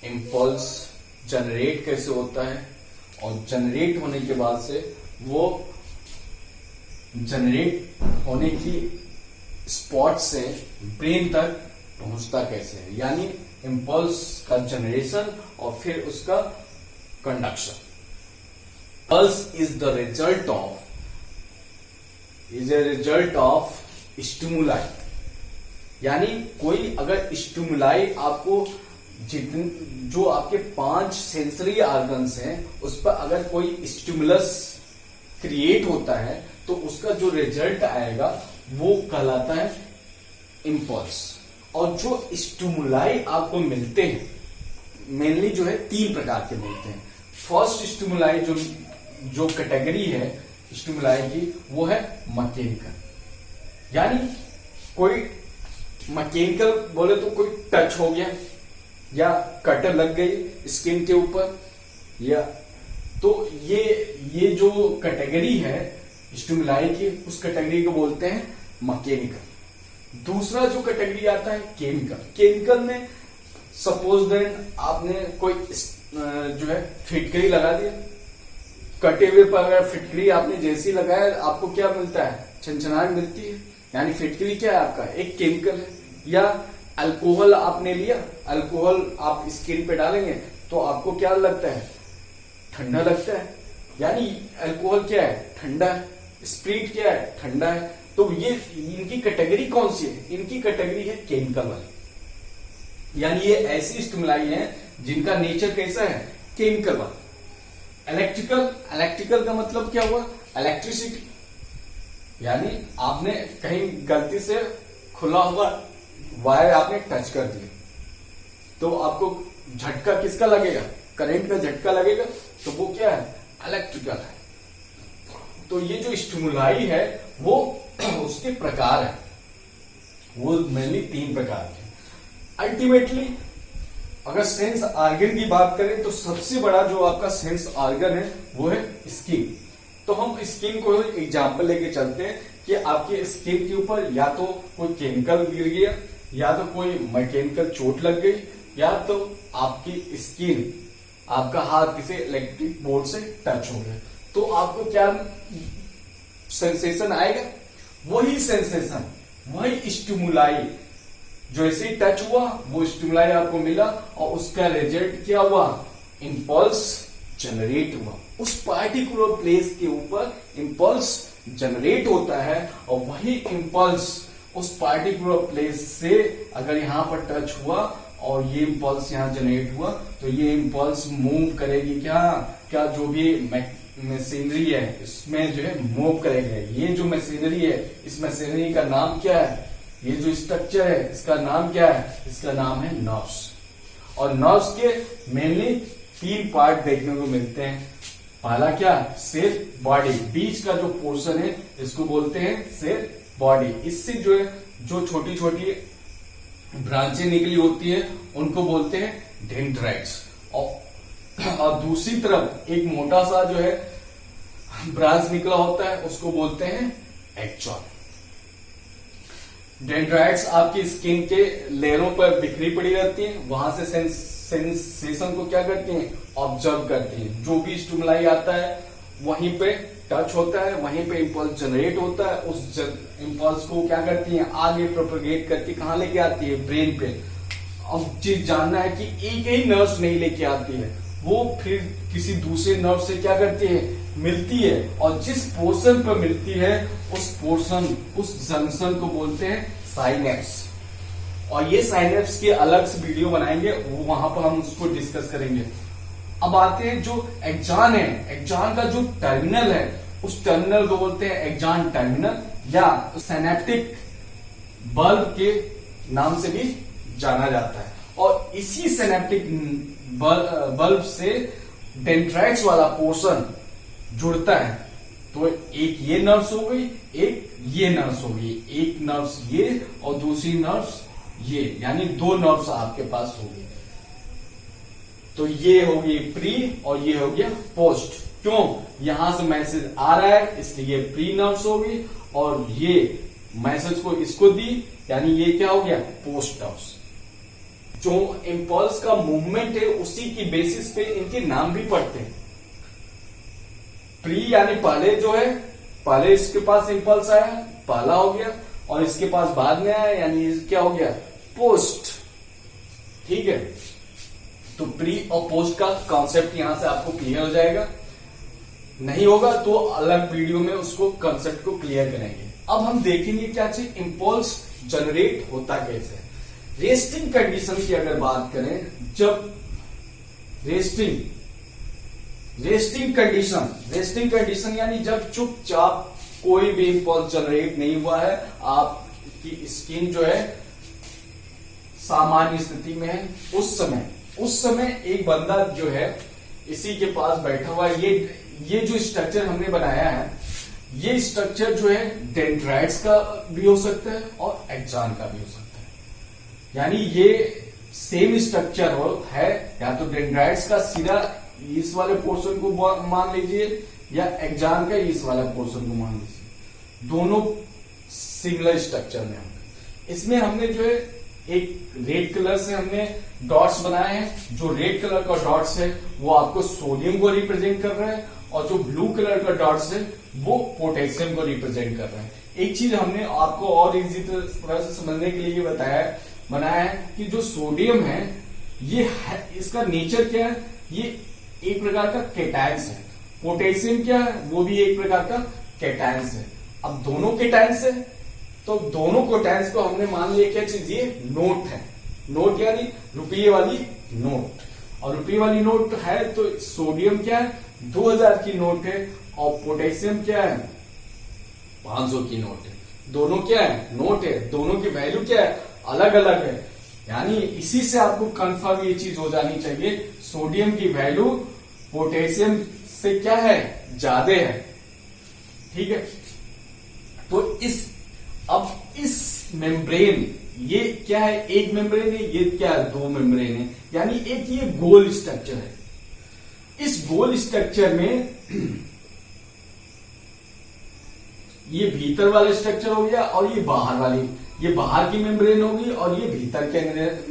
Impulse generate कैसे होता है, और जनरेट होने के बाद से वो जनरेट होने की स्पॉट से ब्रेन तक पहुंचता कैसे है, यानी इम्पल्स का जनरेशन और फिर उसका conduction. Pulse is the result of stimuli, यानी कोई अगर स्टिमुलाई आपको जो आपके 5 सेंसरी ऑर्गन्स हैं उस पर अगर कोई स्टिमुलस क्रिएट होता है तो उसका जो रिजल्ट आएगा वो कहलाता है इम्पल्स। और जो स्टिमुलाई आपको मिलते हैं मेनली जो है 3 प्रकार के मिलते हैं। फर्स्ट स्टिमुलाई जो कैटेगरी है स्टिमुलाई की वो है मैकेनिकल, यानी कोई मैकेनिकल बोले तो कोई टच हो गया या कटर लग गई स्किन के ऊपर, या तो ये जो कैटेगरी है स्टिमुलाई की उस कैटेगरी को बोलते हैं मैकेनिकल। दूसरा जो कैटेगरी आता है केमिकल में सपोज देन आपने कोई जो है फिटकरी लगा दिया, कटे हुए पर अगर फिटकरी आपने जैसी लगाया आपको क्या मिलता है, छनछनाहट मिलती है, यानी फिटकरी क्या है आपका एक केमिकल है। या अल्कोहल आपने लिया, अल्कोहल आप स्किन पे डालेंगे तो आपको क्या लगता है, ठंडा लगता है, यानी अल्कोहल क्या है, ठंडा है। स्प्रिट क्या है, ठंडा है। तो ये इनकी कैटेगरी कौन सी है, इनकी कैटेगरी है केमिकल वाली, यानी ये ऐसी स्टिमुलाई है जिनका नेचर कैसा है, केमिकल वाला। इलेक्ट्रिकल का मतलब क्या हुआ, इलेक्ट्रिसिटी, यानी आपने कहीं गलती से खुला हुआ वायर आपने टच कर दिया तो आपको झटका किसका लगेगा, करंट का झटका लगेगा, तो वो क्या है, इलेक्ट्रिकल है। तो ये जो स्टिमुलाई है वो उसके प्रकार है, वो मेनली 3 प्रकार के। अल्टीमेटली अगर सेंस ऑर्गन की बात करें तो सबसे बड़ा जो आपका सेंस ऑर्गन है वो है स्किन। तो हम स्किन को एग्जांपल लेके चलते हैं कि आपके स्किन के ऊपर या तो कोई केमिकल गिर गया, या तो कोई मैकेनिकल चोट लग गई, या तो आपकी स्किन, आपका हाथ किसी इलेक्ट्रिक बोर्ड से टच हो गया, तो आपको क्या सेंसेशन आएगा, वही सेंसेशन, वही स्टिमुलाई, जैसे ही टच हुआ वो स्टिमुलाई आपको मिला और उसका रिजल्ट क्या हुआ, इम्पल्स जनरेट हुआ। उस पार्टिकुलर प्लेस के ऊपर इम्पल्स जनरेट होता है और वही इम्पल्स उस पार्टिकुलर प्लेस से अगर यहां पर टच हुआ और ये इम्पल्स यहां जनरेट हुआ तो ये इम्पल्स मूव करेगी क्या जो भी मशीनरी है इसमें जो है मूव करेगा। ये जो मशीनरी है इस मशीनरी का नाम क्या है, ये जो स्ट्रक्चर है इसका नाम क्या है, इसका नाम है नर्व्स। और नर्व्स के मेनली 3 पार्ट देखने को मिलते हैं। पहला क्या, सेल बॉडी, बीच का जो पोर्शन है इसको बोलते हैं सेल बॉडी। इससे जो है जो छोटी छोटी ब्रांचें निकली होती है उनको बोलते हैं डेंड्राइट्स। और दूसरी तरफ एक मोटा सा जो है ब्रांच निकला होता है उसको बोलते हैं एक्सॉन। डेंड्राइट्स आपकी स्किन के लेयरों पर बिखरी पड़ी रहती हैं, वहां से सेंसेशन को क्या करती हैं, ऑब्जर्व करती हैं। जो भी स्टिमुलाई आता है वहीं पे टच होता है, वहीं पे इम्पल्स जनरेट होता है, उस इम्पल्स को क्या करती हैं, आगे प्रोपेगेट करती, कहां लेके आती है, ब्रेन पे। अब चीज जानना है कि एक ही नर्व नहीं लेके आती है, वो फिर किसी दूसरे नर्व से क्या करती है, मिलती है, और जिस पोर्शन पर मिलती है उस पोर्शन, उस जंक्शन को बोलते हैं साइनेप्स। और ये साइनेप्स के अलग से वीडियो बनाएंगे, वहां पर हम उसको डिस्कस करेंगे। अब आते हैं जो एक्सॉन है, एक्सॉन का जो टर्मिनल है उस टर्मिनल को बोलते हैं एक्सॉन टर्मिनल, या सिनेप्टिक बल्ब के नाम से भी जाना जाता है। और इसी सिनेप्टिक बल्ब से डेंड्राइट्स वाला पोर्शन जुड़ता है। तो एक ये नर्व्स हो गई, एक ये नर्व्स हो गई, एक नर्व्स ये और दूसरी नर्व्स ये, यानी 2 नर्व्स आपके पास हो गई। तो ये हो गई प्री और ये हो गया पोस्ट। क्यों, यहां से मैसेज आ रहा है इसलिए प्री नर्व्स हो गई, और ये मैसेज को इसको दी, यानी ये क्या हो गया, पोस्ट नर्व्स। जो इम्पल्स का मूवमेंट है उसी की बेसिस पे इनके नाम भी पड़ते हैं। प्री यानी पहले जो है, पहले इसके पास इम्पल्स आया, पहला हो गया, और इसके पास बाद में आया यानी क्या हो गया, पोस्ट। ठीक है, तो प्री और पोस्ट का कॉन्सेप्ट यहां से आपको क्लियर हो जाएगा। नहीं होगा तो अलग वीडियो में उसको कॉन्सेप्ट को क्लियर करेंगे। अब हम देखेंगे क्या चीज इम्पल्स जनरेट होता कैसे। रेस्टिंग कंडीशन की अगर बात करें, जब रेस्टिंग कंडीशन यानी जब चुपचाप कोई भी इम्पल्स जनरेट नहीं हुआ है, आपकी स्किन जो है सामान्य स्थिति में है, उस समय एक बंदा जो है इसी के पास बैठा हुआ है। ये जो स्ट्रक्चर हमने बनाया है, ये स्ट्रक्चर जो है डेंड्राइट्स का भी हो सकता है और एक्सॉन का भी हो सकता है। यानी ये सेम स्ट्रक्चर है, या तो डेंड्राइट्स का सिरा इस वाले पोर्शन को मान लीजिए, या एक्सॉन का इस वाला पोर्शन को मान लीजिए, दोनों सिमिलर स्ट्रक्चर में होंगे। इसमें हमने जो है एक रेड कलर से हमने डॉट्स बनाए हैं। जो रेड कलर का डॉट्स है वो आपको सोडियम को रिप्रेजेंट कर रहा है, और जो ब्लू कलर का डॉट्स है वो पोटेशियम को रिप्रेजेंट कर रहा है। एक चीज हमने आपको और इजी तरह से समझने के लिए बनाया है कि जो सोडियम है, इसका नेचर क्या है, ये एक प्रकार का केटायंस है। पोटेशियम क्या है, वो भी एक प्रकार का केटायंस है। अब दोनों केटायंस है, तो दोनों केटायंस को हमने मान लिया क्या चीज, ये नोट है। नोट यानी रुपये वाली नोट, और रुपये वाली नोट है तो सोडियम क्या है, 2000 की नोट है, और पोटेशियम क्या है, 500 की नोट है। दोनों क्या है, नोट है, दोनों की वैल्यू क्या है, अलग अलग है। यानी इसी से आपको कंफर्म ये चीज हो जानी चाहिए, सोडियम की वैल्यू पोटेशियम से क्या है, ज्यादा है। ठीक है, तो अब इस मेम्ब्रेन, ये क्या है, एक मेम्ब्रेन है, ये क्या है, दो मेम्ब्रेन है, यानी एक ये गोल स्ट्रक्चर है। इस गोल स्ट्रक्चर में ये भीतर वाला स्ट्रक्चर हो गया, और ये बाहर वाली, ये बाहर की मेम्ब्रेन होगी और ये भीतर के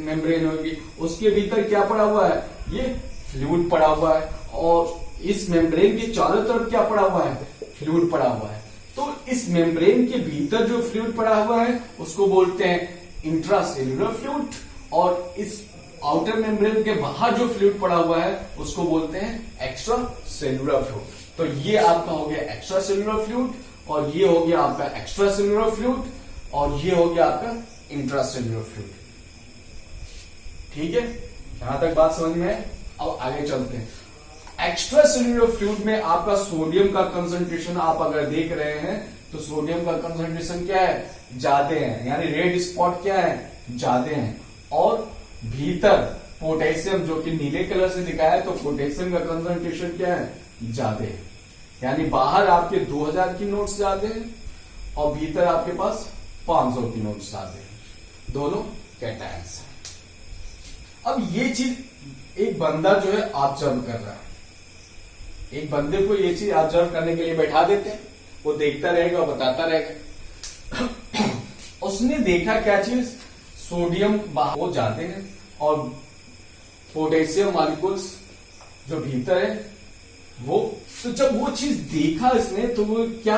मेम्ब्रेन होगी। उसके भीतर क्या पड़ा हुआ है, ये फ्लूइड पड़ा हुआ है, और इस मेम्ब्रेन के चारों तरफ क्या पड़ा हुआ है, फ्लूइड पड़ा हुआ है। तो इस मेम्ब्रेन के भीतर जो फ्लूइड पड़ा हुआ है उसको बोलते हैं इंट्रासेल्यूलर फ्लूइड, और इस आउटर मेम्ब्रेन के बाहर जो फ्लूइड पड़ा हुआ है उसको बोलते हैं एक्स्ट्रा सेल्यूलर फ्लूइड। तो ये आपका हो गया एक्स्ट्रा सेल्यूलर फ्लूइड, और ये हो गया आपका एक्स्ट्रा सेल्यूलर फ्लूइड, और ये हो गया आपका इंट्रासेल्यूलर फ्लूइड। ठीक है, यहां तक बात समझ में है। अब आगे चलते हैं। एक्स्ट्रा सेल्यूलर फ्लूइड में आपका सोडियम का कंसंट्रेशन आप अगर देख रहे हैं तो सोडियम का कंसंट्रेशन क्या है, ज्यादा है, यानी रेड स्पॉट क्या है, ज्यादा है। और भीतर पोटेशियम जो कि नीले कलर से दिखाया है, तो पोटेशियम का कंसंट्रेशन क्या है, ज्यादा है। यानी बाहर आपके 2000 की नोट्स ज्यादा है, और भीतर आपके पास 500 की नोट्स ज्यादा है। दोनों कैटायंस है। अब ये चीज एक बंदा जो है ऑब्जर्व कर रहा है, एक बंदे को ये चीज ऑब्जर्व करने के लिए बैठा देते हैं, वो देखता रहेगा, बताता रहेगा। उसने देखा क्या चीज, सोडियम बाहर हो जाते हैं और पोटेशियम मॉलिक्यूल्स जो भीतर है वो। तो जब वो चीज देखा इसने, तो वो क्या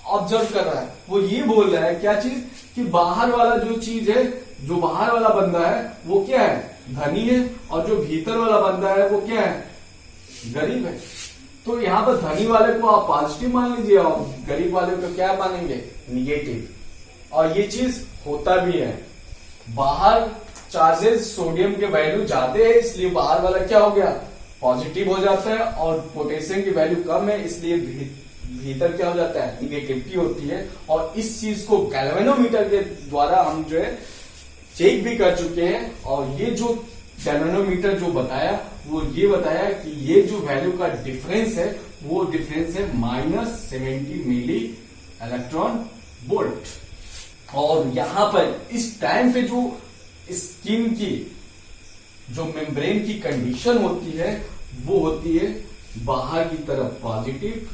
ऑब्जर्व कर रहा है, वो ये बोल रहा है क्या चीज, कि बाहर वाला जो चीज है, जो बाहर वाला बंदा है वो क्या है, धनी है, और जो भीतर वाला बंदा है वो क्या है, गरीब है। तो यहां पर धनी वाले को आप पॉजिटिव मान लीजिए, और गरीब वाले को क्या मानेंगे, निगेटिव। और ये चीज होता भी है, बाहर चार्जेस सोडियम के वैल्यू ज्यादा है, इसलिए बाहर वाला क्या हो गया, पॉजिटिव हो जाता है, और पोटेशियम की वैल्यू कम है, इसलिए भीतर क्या हो जाता है, निगेटिविटी होती है। और इस चीज को गैल्वेनोमीटर के द्वारा हम जो है चेक भी कर चुके हैं, और ये जो गैल्वेनोमीटर जो बताया, वो ये बताया कि ये जो वैल्यू का डिफरेंस है, वो डिफरेंस है -70 मिली इलेक्ट्रॉन वोल्ट। और यहां पर इस टाइम पे जो स्किन की जो मेम्ब्रेन की कंडीशन होती है, वो होती है बाहर की तरफ पॉजिटिव,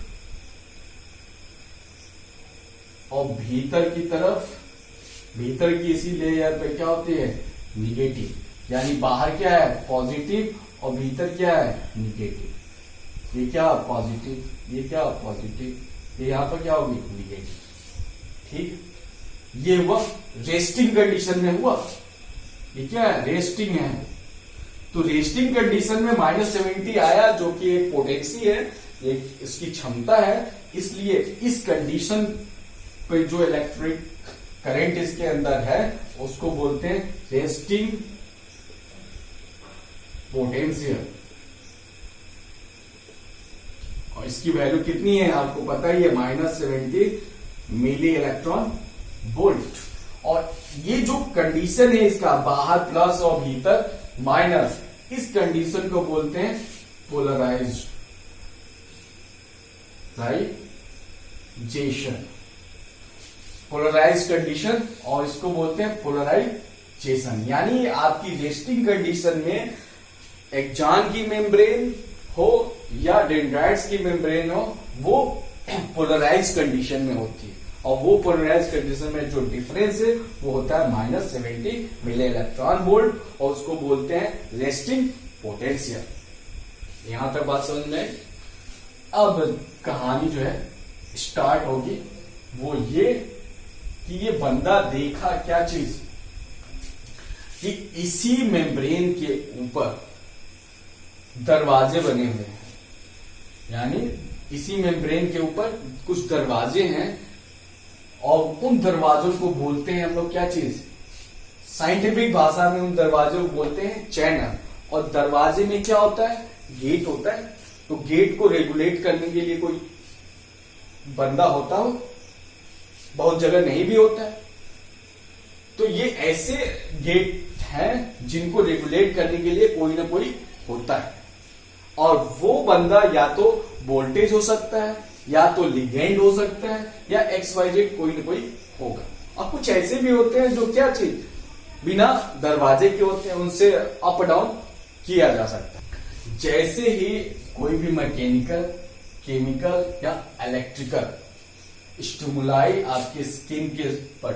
और भीतर की तरफ, भीतर की इसी लेयर पे क्या होती है, निगेटिव। यानी बाहर क्या है पॉजिटिव और भीतर क्या है निगेटिव। ये क्या पॉजिटिव, ये क्या पॉजिटिव, ये यहां पर क्या होगी निगेटिव। ठीक, ये वह रेस्टिंग कंडीशन में हुआ। ये क्या है रेस्टिंग है। तो रेस्टिंग कंडीशन में -70 आया जो कि एक पोटेंसी है, एक इसकी क्षमता है। इसलिए इस कंडीशन पे जो इलेक्ट्रिक करंट इसके अंदर है उसको बोलते हैं रेस्टिंग पोटेंशियल। और इसकी वैल्यू कितनी है आपको पता ही है -70 मिली इलेक्ट्रॉन वोल्ट। और ये जो कंडीशन है इसका बाहर प्लस और भीतर माइनस, इस कंडीशन को बोलते हैं पोलराइज्ड पोलराइज कंडीशन, और इसको बोलते हैं पोलराइजेशन। यानी आपकी रेस्टिंग कंडीशन में एक्सॉन की मेम्ब्रेन हो या डेंड्राइट्स की मेम्ब्रेन हो, वो पोलराइज कंडीशन में होती है। और वो पोलराइज कंडीशन में जो डिफरेंस है वो होता है -70 मिली इलेक्ट्रॉन वोल्ट, और उसको बोलते हैं रेस्टिंग पोटेंशियल। यहां तक बात समझ में। अब कहानी जो है स्टार्ट होगी, वो ये कि ये बंदा देखा क्या चीज कि इसी मेम्ब्रेन के ऊपर दरवाजे बने हुए हैं। यानी इसी मेम्ब्रेन के ऊपर कुछ दरवाजे हैं, और उन दरवाजों को बोलते हैं हम लोग क्या चीज, साइंटिफिक भाषा में उन दरवाजों को बोलते हैं चैनल। और दरवाजे में क्या होता है गेट होता है। तो गेट को रेगुलेट करने के लिए कोई बंदा होता हो, बहुत जगह नहीं भी होता है। तो ये ऐसे गेट हैं जिनको रेगुलेट करने के लिए कोई ना कोई होता है। और वो बंदा या तो वोल्टेज हो सकता है, या तो लिगेंड हो सकता है, या XYZ कोई ना कोई होगा। और कुछ ऐसे भी होते हैं जो क्या चीज बिना दरवाजे के होते हैं, उनसे अप डाउन किया जा सकता है। जैसे ही कोई भी मैकेनिकल, केमिकल या इलेक्ट्रिकल स्टिमुलाई आपके स्किन के पर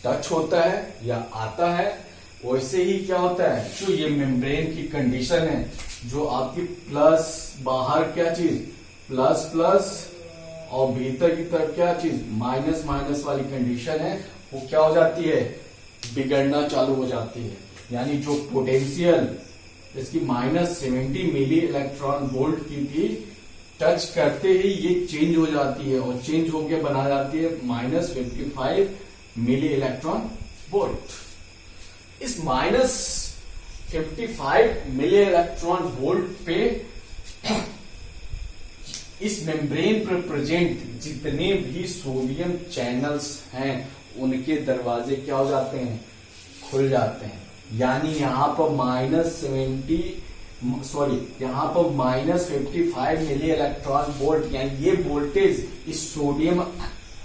टच होता है या आता है, वैसे ही क्या होता है जो ये मेम्ब्रेन की कंडीशन है, जो आपकी प्लस बाहर क्या चीज प्लस प्लस और भीतर की तरफ क्या चीज माइनस माइनस वाली कंडीशन है, वो क्या हो जाती है बिगड़ना चालू हो जाती है। यानी जो पोटेंशियल इसकी -70 मिली इलेक्ट्रॉन वोल्ट की थी, टच करते ही ये चेंज हो जाती है, और चेंज होकर बना जाती है -55 मिली इलेक्ट्रॉन वोल्ट। इस -55 मिली इलेक्ट्रॉन वोल्ट पे इस मेम्ब्रेन पर प्रेजेंट जितने भी सोडियम चैनल्स हैं उनके दरवाजे क्या हो जाते हैं खुल जाते हैं। यानी यहां पर यहाँ पर -55 मिली इलेक्ट्रॉन वोल्ट, यानी ये वोल्टेज इस सोडियम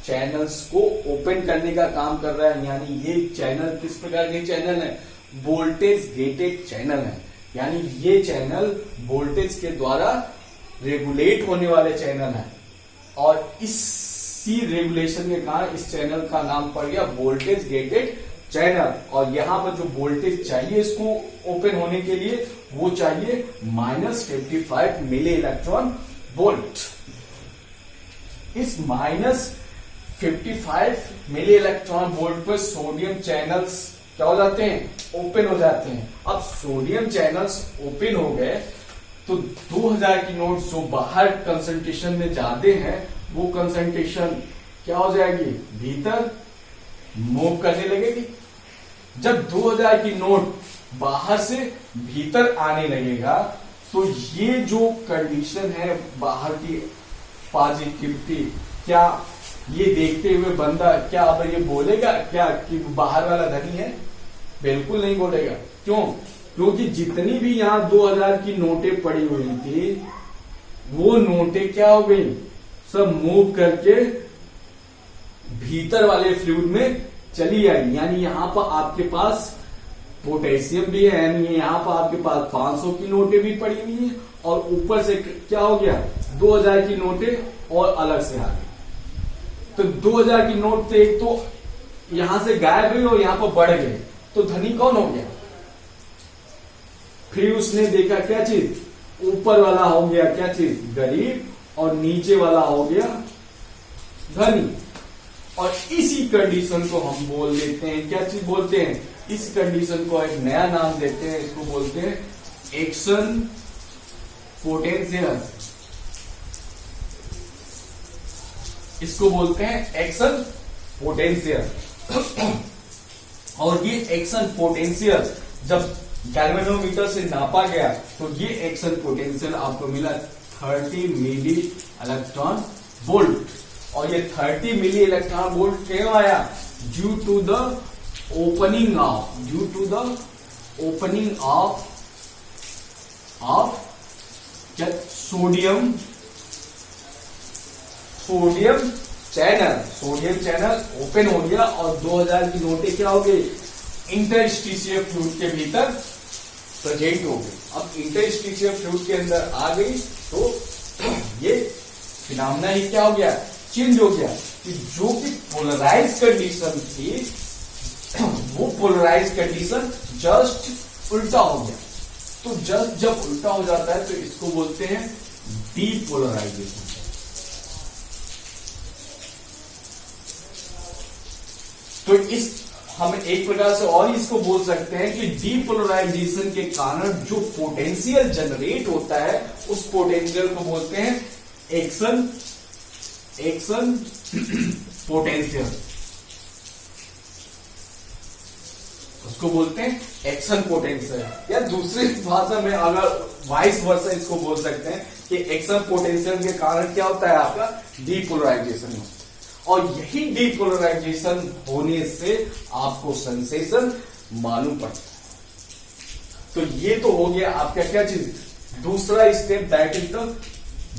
चैनल्स को ओपन करने का काम कर रहा है। यानी ये चैनल किस प्रकार के चैनल है वोल्टेज गेटेड चैनल है। यानी ये चैनल वोल्टेज के द्वारा रेगुलेट होने वाले चैनल है, और इसी रेगुलेशन के कारण इस चैनल का नाम पड़ गया वोल्टेज गेटेड चैनल। और यहां पर जो वोल्टेज चाहिए इसको ओपन होने के लिए, वो चाहिए -55 मिली इलेक्ट्रॉन वोल्ट। इस -55 मिली इलेक्ट्रॉन वोल्ट पर सोडियम चैनल्स क्या हो जाते हैं ओपन हो जाते हैं। अब सोडियम चैनल्स ओपन हो गए तो 2000 की नोट जो बाहर कंसंट्रेशन में ज्यादा है, वो कंसंट्रेशन क्या हो जाएगी भीतर मूव करने लगेगी। जब 2000 की नोट बाहर से भीतर आने लगेगा, तो ये जो कंडीशन है बाहर की पॉजिटिविटी, क्या ये देखते हुए बंदा क्या अब ये बोलेगा क्या कि बाहर वाला धनी है? बिल्कुल नहीं बोलेगा। क्यों? क्योंकि जितनी भी यहां 2000 की नोटें पड़ी हुई थी, वो नोटें क्या हो गई सब मूव करके भीतर वाले फ्लूइड में चली आई। यानी यहां पर आपके पास पोटेशियम भी है, यानी यहां पर आपके पास 500 की नोटें भी पड़ी हुई हैं, और ऊपर से क्या हो गया 2000 की नोटें और अलग से आ गई। तो 2000 की नोट थे एक तो यहां से गायब हुई और यहां पर बढ़ गए, तो धनी कौन हो गया? फिर उसने देखा क्या चीज, ऊपर वाला हो गया क्या चीज, गरीब, और नीचे वाला हो गया धनी। और इसी कंडीशन को हम बोल देते हैं, क्या चीज बोलते हैं, इस कंडीशन को एक नया नाम देते हैं, इसको बोलते हैं एक्शन पोटेंशियल। इसको बोलते हैं एक्शन पोटेंशियल। और ये एक्शन पोटेंशियल जब गैल्वेनोमीटर से नापा गया तो ये एक्शन पोटेंशियल आपको मिला 30 मिली इलेक्ट्रॉन वोल्ट। और ये 30 मिली इलेक्ट्रॉन वोल्ट क्यों आया, due to the opening of sodium channel open हो गया और 2000 की नोटें क्या हो गई, इंटरस्टिशियल फ्लूइड के भीतर प्रेजेंट हो गई। अब इंटरस्टिशियल फ्लूइड के अंदर आ गई तो ये फिनोमेना ही क्या हो गया, चेंज हो गया कि जो कि पोलराइज कंडीशन थी वो पोलराइज कंडीशन जस्ट उल्टा हो गया। तो जस्ट जब उल्टा हो जाता है तो इसको बोलते हैं डीपोलराइजेशन। तो इस हम एक प्रकार से और इसको बोल सकते हैं कि डीपोलराइजेशन के कारण जो पोटेंशियल जनरेट होता है उस पोटेंशियल को बोलते हैं एक्शन पोटेंशियल। उसको बोलते हैं एक्शन पोटेंशियल, या दूसरी भाषा में अगर वाइस वर्सा इसको बोल सकते हैं कि एक्शन पोटेंशियल के कारण क्या होता है, आपका डीपोलराइजेशन होता है। और यही डीपोलराइजेशन होने से आपको सेंसेशन मालूम पड़ता है। तो ये तो हो गया आपका क्या चीज, दूसरा step, that is the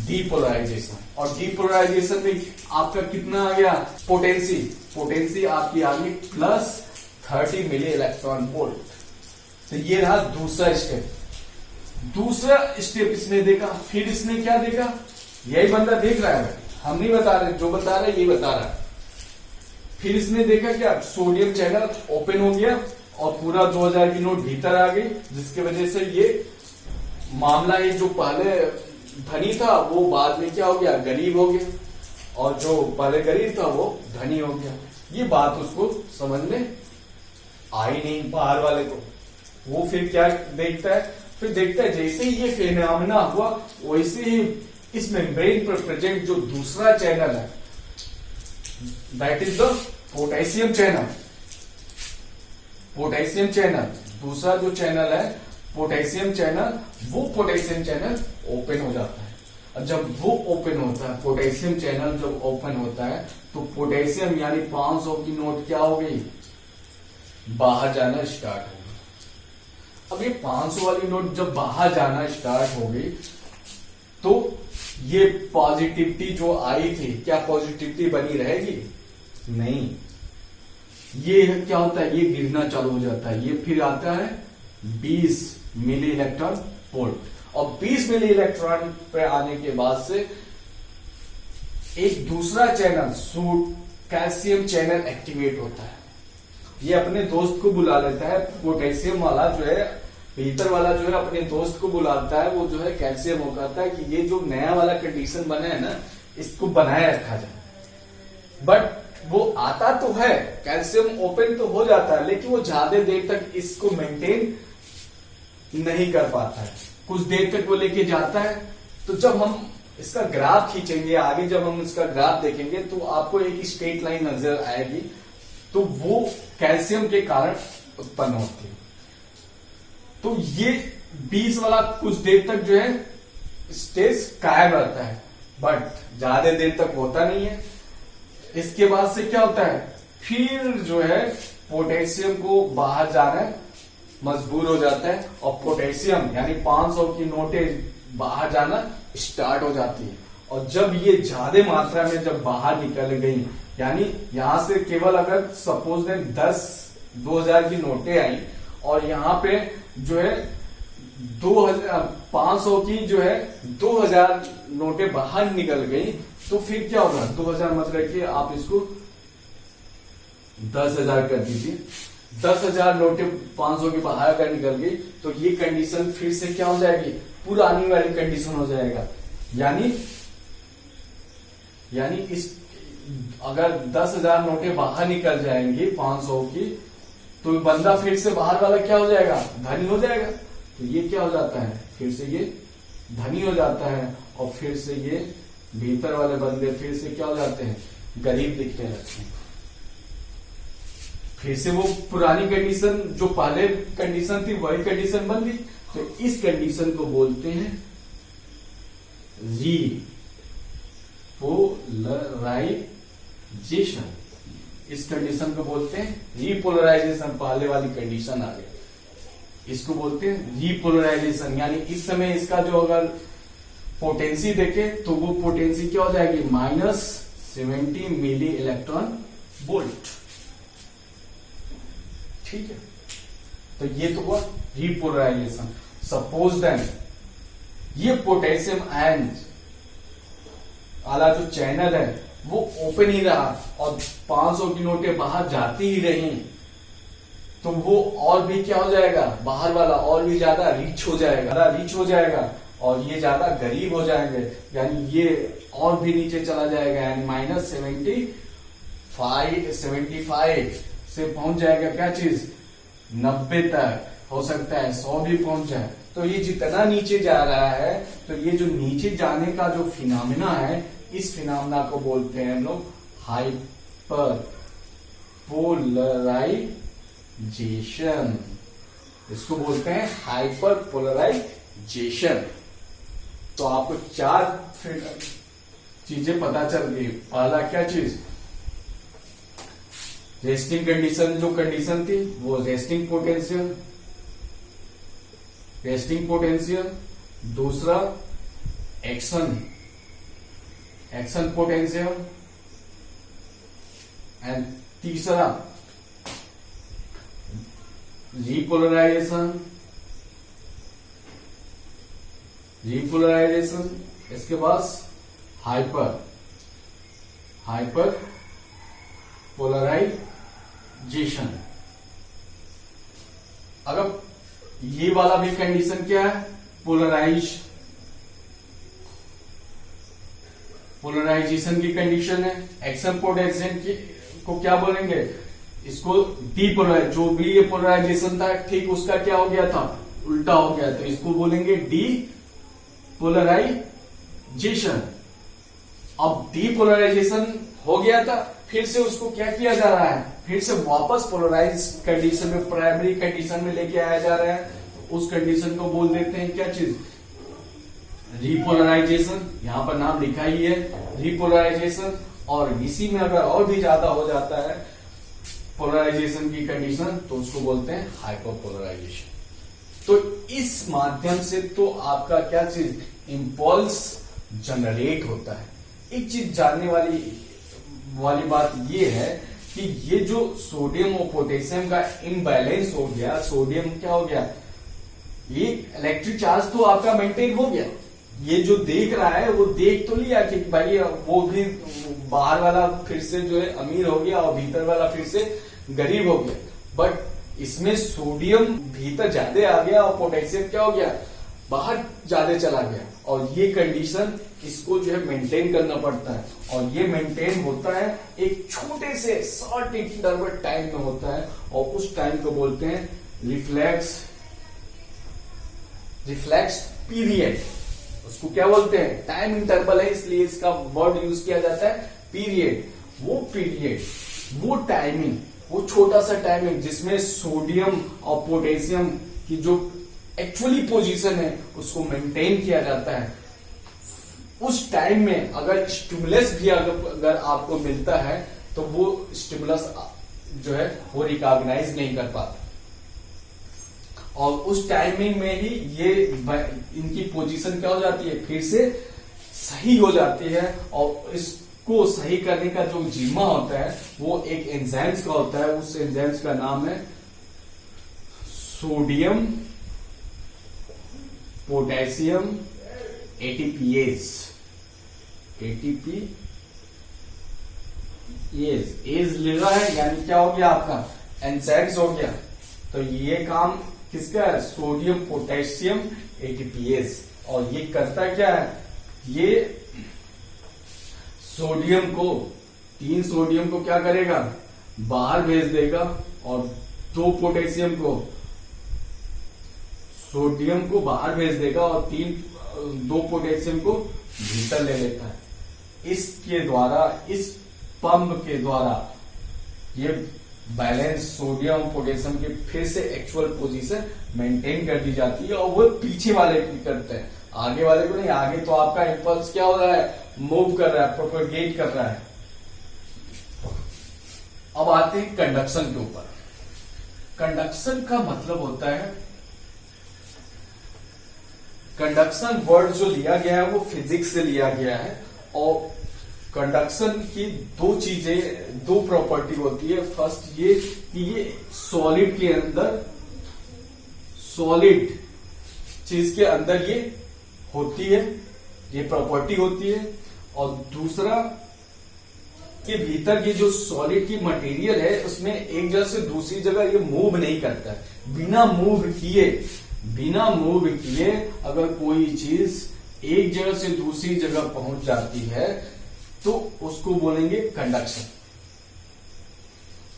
depolarisation. और डीपोलराइजेशन में आपका कितना आ गया, पोटेंसी आपकी आ गई प्लस 30 मिली इलेक्ट्रॉन वोल्ट। तो ये रहा दूसरा स्टेप इसने देखा। फिर इसने क्या देखा, यही बंदा देख रहा है, हम नहीं बता रहे, जो बता रहे ये बता रहा है। फिर इसने देखा क्या, सोडियम चैनल ओपन हो गया और पूरा 2000 की नोट भीतर आ गई, जिसकी वजह से ये मामला ये जो पहले धनी था वो बाद में क्या हो गया, गरीब हो गया, और जो पहले गरीब था वो धनी हो गया। ये बात उसको समझ में आई नहीं, बाहर वाले को। वो फिर क्या देखता है, फिर देखता है जैसे ही ये फिनोमेना हुआ वैसे ही इस मेम्ब्रेन पर प्रेजेंट जो दूसरा चैनल है, that is the potassium channel, दूसरा जो चैनल है पोटेशियम चैनल, वो पोटेशियम चैनल ओपन हो जाता है। और जब वो ओपन होता है, पोटेशियम चैनल जब ओपन होता है तो पोटेशियम यानी 500 की नोट क्या हो गई, बाहर जाना स्टार्ट हो गई। अब ये 500 वाली नोट जब बाहर जाना स्टार्ट हो गई तो ये पॉजिटिविटी जो आई थी, क्या पॉजिटिविटी बनी रहेगी, नहीं, ये क्या होता है, ये गिरना चालू हो जाता है। ये फिर आता है 20 मिली इलेक्ट्रॉन वोल्ट। और 20 मिली इलेक्ट्रॉन पे आने के बाद से एक दूसरा चैनल कैल्शियम चैनल एक्टिवेट होता है। ये अपने दोस्त को बुला लेता है, पोटेशियम वाला जो है भीतर वाला जो है अपने दोस्त को बुलाता है, वो जो है कैल्शियम को कहता है कि ये जो नया वाला कंडीशन बना है ना, इसको बनाए रखा जाए। बट वो आता तो है, कैल्शियम ओपन तो हो जाता है, लेकिन वो ज्यादा देर तक इसको मेंटेन नहीं कर पाता है, कुछ देर तक वो लेके जाता है। तो जब हम इसका ग्राफ खींचेंगे आगे, जब हम इसका ग्राफ देखेंगे तो आपको एक स्ट्रेट लाइन नजर आएगी, तो वो कैल्शियम के कारण उत्पन्न होती है। तो ये 20 वाला कुछ देर तक जो है स्टेज कायम रहता है, बट ज्यादा देर तक होता नहीं है। इसके बाद से क्या होता है, फिर जो है पोटेशियम को बाहर जाना मजबूर हो जाता है और पोटेशियम यानी 500 की नोटें बाहर जाना स्टार्ट हो जाती है। और जब ये ज्यादा मात्रा में जब बाहर निकल गई, यानी यहां से केवल अगर सपोज दें 2000 की नोटें आई और यहाँ पे जो है 500 की जो है 2000 नोटें बाहर निकल गई, तो फिर क्या होगा, 2000 मतलब कि आप इसको 10,000 कर दीजिए। 10,000 नोटें 500 के बाहर अगर निकल गई तो ये कंडीशन फिर से क्या हो जाएगी, पुरानी वाली कंडीशन हो जाएगा। यानी इस अगर 10,000 नोटें बाहर निकल जाएंगी 500 की, तो बंदा फिर से बाहर वाला क्या हो जाएगा, धनी हो जाएगा। तो ये क्या हो जाता है, फिर से ये धनी हो जाता है, और फिर से ये भीतर वाले बंदे फिर से क्या हो जाते हैं, गरीब दिखने लगते हैं। फिर से वो पुरानी कंडीशन जो पहले कंडीशन थी वही कंडीशन बन गई। तो इस कंडीशन को बोलते हैं रीपोलराइजेशन। इस कंडीशन को बोलते हैं रीपोलराइजेशन। पहले वाली कंडीशन आ गई, इसको बोलते हैं रीपोलराइजेशन। यानी इस समय इसका जो अगर पोटेंसी देखे तो वो पोटेंसी क्या हो जाएगी, -70 मिली इलेक्ट्रॉन वोल्ट। ठीक है, तो ये तो हुआ रीपोलराइजेशन। सपोज देन ये पोटेशियम आयन वाला जो चैनल है वो ओपन ही रहा और 500 की नोटें बाहर जाती ही रही, तो वो और भी क्या हो जाएगा, बाहर वाला और भी ज्यादा रिच हो जाएगा और ये ज्यादा गरीब हो जाएंगे। यानी ये और भी नीचे चला जाएगा, यानी -75 से पहुंच जाएगा क्या चीज, 90 तक, हो सकता है 100 भी पहुंच जाए। तो ये जितना नीचे जा रहा है, तो ये जो नीचे जाने का जो फिनोमेना है, इस फिनोमेना को बोलते हैं हम लोग हाइपर पोलराइजेशन। इसको बोलते हैं हाइपर पोलराइजेशन। तो आपको 4 चीजें पता चल गई। पहला क्या चीज, रेस्टिंग कंडीशन, जो कंडीशन थी वो रेस्टिंग पोटेंशियल। दूसरा एक्शन पोटेंशियल, एंड तीसरा रीपोलराइजेशन। इसके बाद हाइपर पोलराइजेशन। अगर ये वाला भी कंडीशन क्या है, पोलराइजेशन की कंडीशन है। एक्शन पोटेंशियल को क्या बोलेंगे, इसको डीपोलराइज, जो भी ये पोलराइजेशन था ठीक उसका क्या हो गया था, उल्टा हो गया, तो इसको बोलेंगे डीपोलराइजेशन। अब डीपोलराइजेशन हो गया था, फिर से उसको क्या किया जा रहा है, फिर से वापस पोलराइज कंडीशन में, प्राइमरी कंडीशन में लेके आया जा रहा है। तो उस कंडीशन को बोल देते हैं क्या चीज, रीपोलराइजेशन। यहां पर नाम लिखा ही है रीपोलराइजेशन। और इसी में अगर और भी ज्यादा हो जाता है पोलराइजेशन की कंडीशन, तो उसको बोलते हैं हाइपरपोलराइजेशन। तो इस माध्यम से तो आपका क्या चीज, इंपल्स जनरेट होता है। एक चीज जानने वाली बात ये है कि ये जो सोडियम और पोटेशियम का इम्बैलेंस हो गया, सोडियम क्या हो गया, ये इलेक्ट्रिक चार्ज तो आपका मेंटेन हो गया। ये जो देख रहा है वो देख तो लिया कि भाई वो भी बाहर वाला फिर से जो है अमीर हो गया और भीतर वाला फिर से गरीब हो गया, बट इसमें सोडियम भीतर ज्यादा आ गया और पोटेशियम क्या हो गया, बाहर ज्यादा चला गया। और ये कंडीशन इसको जो है मेंटेन करना पड़ता है, और ये मेंटेन होता है एक छोटे से शॉर्ट इंटरवल टाइम में होता है, और उस टाइम को बोलते हैं रिफ्लेक्स पीरियड। उसको क्या बोलते हैं, टाइम इंटरवल है, इसलिए इसका वर्ड यूज किया जाता है पीरियड। वो टाइमिंग, वो छोटा सा टाइमिंग जिसमें सोडियम और पोटेशियम की जो एक्चुअली पोजीशन है उसको मेंटेन किया जाता है। उस टाइम में अगर स्टिमुलस भी अगर आपको मिलता है तो वो स्टिमुलस जो है वो रिकॉग्नाइज नहीं कर पाता, और उस टाइमिंग में ही ये इनकी पोजीशन क्या हो जाती है, फिर से सही हो जाती है। और इसको सही करने का जो जिम्मा होता है वो एक एंजाइम्स का होता है। उस एंजाइम्स का नाम है सोडियम पोटेशियम एटीपीएज। एज ले रहा है, यानी क्या हो गया आपका एनसैड्स हो गया। तो ये काम किसका है? Sodium potassium ATPase. और ये करता क्या है? ये सोडियम को 3 सोडियम को क्या करेगा? बाहर भेज देगा और 2 पोटेशियम को, सोडियम को बाहर भेज देगा और 2 पोटेशियम को भीतर ले लेता है। इसके द्वारा, इस पंप के द्वारा ये बैलेंस सोडियम पोटेशियम की फिर से एक्चुअल पोजीशन मेंटेन कर दी जाती है। और वो पीछे वाले की करते हैं, आगे वाले को नहीं। आगे तो आपका इंपल्स क्या हो रहा है? मूव कर रहा है, प्रोपेगेट कर रहा है। अब आते हैं कंडक्शन के ऊपर। कंडक्शन का मतलब होता है, कंडक्शन वर्ड जो लिया गया है वो फिजिक्स से लिया गया है। और कंडक्शन की 2 चीजें, 2 प्रॉपर्टी होती है। फर्स्ट ये कि ये सॉलिड के अंदर, सॉलिड चीज के अंदर ये होती है, ये प्रॉपर्टी होती है। और दूसरा कि भीतर ये जो सॉलिड की मटेरियल है उसमें एक जगह से दूसरी जगह ये मूव नहीं करता है। बिना मूव किए अगर कोई चीज एक जगह से दूसरी जगह पहुंच जाती है तो उसको बोलेंगे कंडक्शन।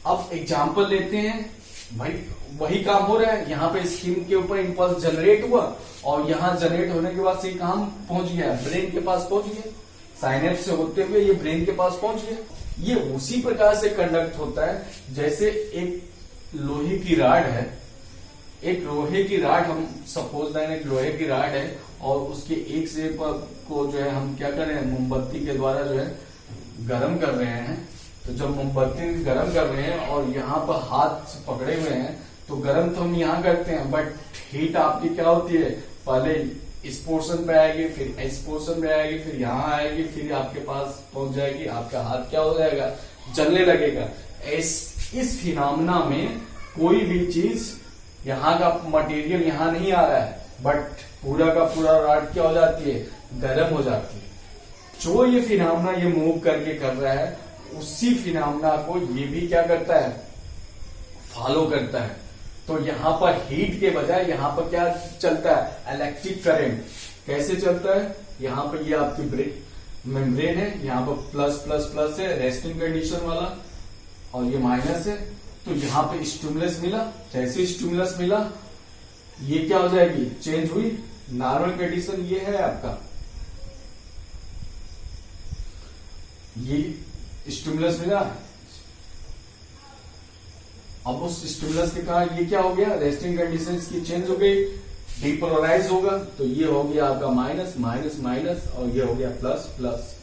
अब एग्जांपल लेते हैं भाई, वही काम हो रहा है। यहां पे स्किन के ऊपर इंपल्स जनरेट हुआ और यहां जनरेट होने के बाद से कहां पहुंच गया? ब्रेन के पास पहुंच गया। साइनेप्स से होते हुए ये ब्रेन के पास पहुंच गया। ये उसी प्रकार से कंडक्ट होता है जैसे एक लोहे की राड है। एक लोहे की राड, हम सपोज दैट एक लोहे की राड है और उसके एक सेप को जो है हम क्या कर रहे हैं? मोमबत्ती के द्वारा जो है गर्म कर रहे हैं। तो जब मोमबत्ती गर्म कर रहे हैं और यहाँ पर हाथ पकड़े हुए हैं तो गर्म तो हम यहाँ करते हैं, बट हीट आपकी क्या होती है? पहले इस पोर्शन पे आएगी, फिर इस पोर्शन पे आएगी, फिर यहाँ आएगी, फिर आपके पास पहुंच जाएगी। आपका हाथ क्या हो जाएगा? जलने लगेगा। इस फिनोमेना में कोई भी चीज, यहाँ का मटेरियल यहाँ नहीं आ रहा है, बट पूरा का पूरा राड क्या हो जाती है? गर्म हो जाती है। जो ये फिनोमेना ये मूव करके कर रहा है, उसी फिनोमेना को ये भी क्या करता है? फॉलो करता है। तो यहाँ पर हीट के बजाय यहाँ पर क्या चलता है? Electric current. कैसे चलता है? यहाँ पर ये आपकी मेम्ब्रेन है, यहाँ पर प्लस प्लस प्लस है, रेस्टिंग कंडीशन वाला, और ये माइनस है। तो यहाँ पे स्टिमुलस मिला, जैसे स्टिमुलस मिला ये क्या हो जाएगी? चेंज हुई। नॉर्मल कंडीशन ये है आपका, ये स्टिमुलस मिला। अब उस स्टिमुलस के कारण ये क्या हो गया? रेस्टिंग कंडीशन की चेंज हो गई, डीपोलराइज होगा। तो ये हो गया आपका माइनस माइनस माइनस, और ये हो गया प्लस प्लस।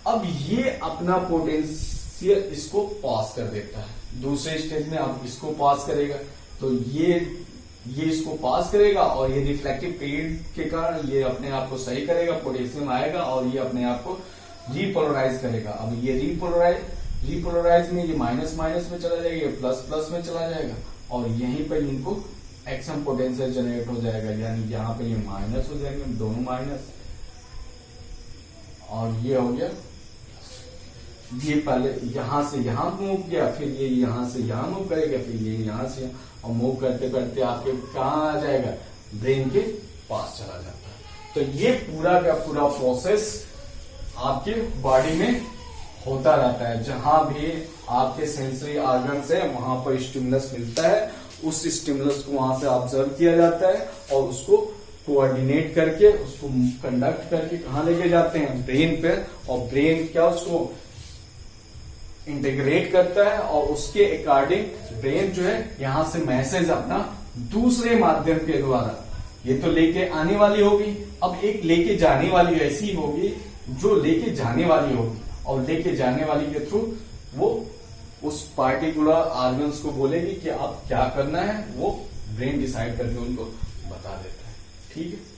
अब ये अपना पोटेंशियल इसको पास कर देता है। दूसरे स्टेज में अब इसको पास करेगा, तो ये इसको पास करेगा और ये रिफ्लेक्टिव पीरियड के कारण ये अपने आप को सही करेगा, पोटेशियम आएगा और ये अपने आप को रीपोलराइज करेगा। अब ये रीपोलराइज में ये माइनस माइनस में चला जाएगा, प्लस प्लस में चला जाएगा, और यहीं पर इनको एक्सम पोटेंशियल जनरेट हो जाएगा। यानी यहाँ पे ये माइनस हो जाएंगे, दोनों माइनस, और ये हो गया। ये पहले यहां से यहां मूव किया, फिर ये यहां से यहां मूव करेगा, फिर ये यहां से, और मूव करते करते आपके कहां आ जाएगा? ब्रेन के पास चला जाता है। तो ये पूरा का पूरा प्रोसेस आपके बॉडी में होता रहता है। जहां भी आपके सेंसरी ऑर्गन्स है वहां पर स्टिमुलस मिलता है, उस स्टिमुलस को वहां से ऑब्जर्व किया जाता है और उसको कोऑर्डिनेट करके, उसको कंडक्ट करके कहां लेके जाते हैं? ब्रेन पे। और ब्रेन क्या उसको इंटीग्रेट करता है और उसके अकॉर्डिंग ब्रेन जो है यहां से मैसेज अपना दूसरे माध्यम के द्वारा, ये तो लेके आने वाली होगी, अब एक लेके जाने वाली ऐसी होगी जो लेके जाने वाली होगी, और लेके जाने वाली के थ्रू वो उस पार्टिकुलर ऑर्गन्स को बोलेगी कि अब क्या करना है, वो ब्रेन डिसाइड करके उनको बता देता है। ठीक है।